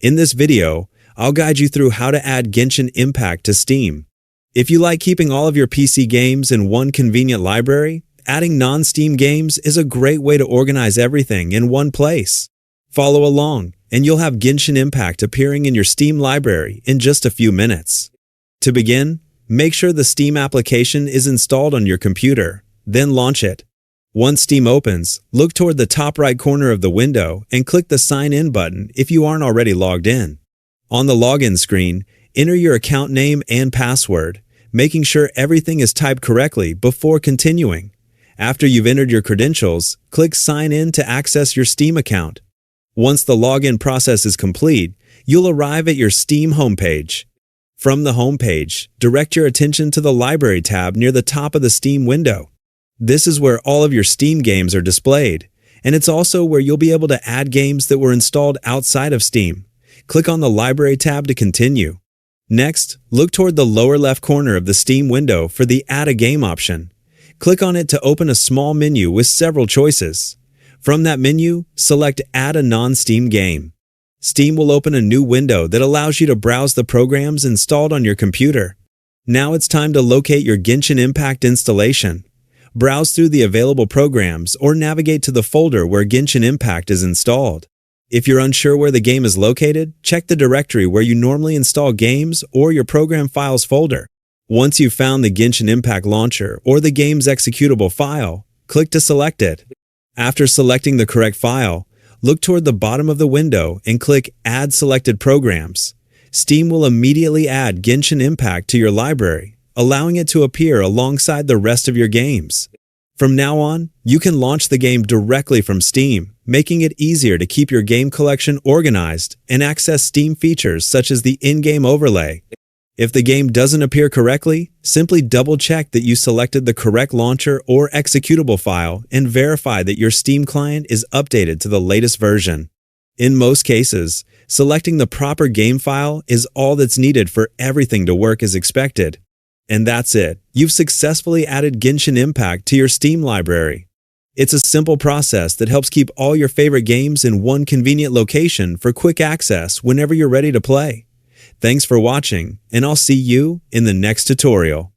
In this video, I'll guide you through how to add Genshin Impact to Steam. If you like keeping all of your PC games in one convenient library, adding non-Steam games is a great way to organize everything in one place. Follow along, and you'll have Genshin Impact appearing in your Steam library in just a few minutes. To begin, make sure the Steam application is installed on your computer, then launch it. Once Steam opens, look toward the top right corner of the window and click the Sign In button if you aren't already logged in. On the login screen, enter your account name and password, making sure everything is typed correctly before continuing. After you've entered your credentials, click Sign In to access your Steam account. Once the login process is complete, you'll arrive at your Steam homepage. From the homepage, direct your attention to the Library tab near the top of the Steam window. This is where all of your Steam games are displayed, and it's also where you'll be able to add games that were installed outside of Steam. Click on the Library tab to continue. Next, look toward the lower left corner of the Steam window for the Add a Game option. Click on it to open a small menu with several choices. From that menu, select Add a non-Steam game. Steam will open a new window that allows you to browse the programs installed on your computer. Now it's time to locate your Genshin Impact installation. Browse through the available programs or navigate to the folder where Genshin Impact is installed. If you're unsure where the game is located, check the directory where you normally install games or your program files folder. Once you've found the Genshin Impact launcher or the game's executable file, click to select it. After selecting the correct file, look toward the bottom of the window and click Add Selected Programs. Steam will immediately add Genshin Impact to your library, allowing it to appear alongside the rest of your games. From now on, you can launch the game directly from Steam, making it easier to keep your game collection organized and access Steam features such as the in-game overlay. If the game doesn't appear correctly, simply double-check that you selected the correct launcher or executable file and verify that your Steam client is updated to the latest version. In most cases, selecting the proper game file is all that's needed for everything to work as expected. And that's it. You've successfully added Genshin Impact to your Steam library. It's a simple process that helps keep all your favorite games in one convenient location for quick access whenever you're ready to play. Thanks for watching, and I'll see you in the next tutorial.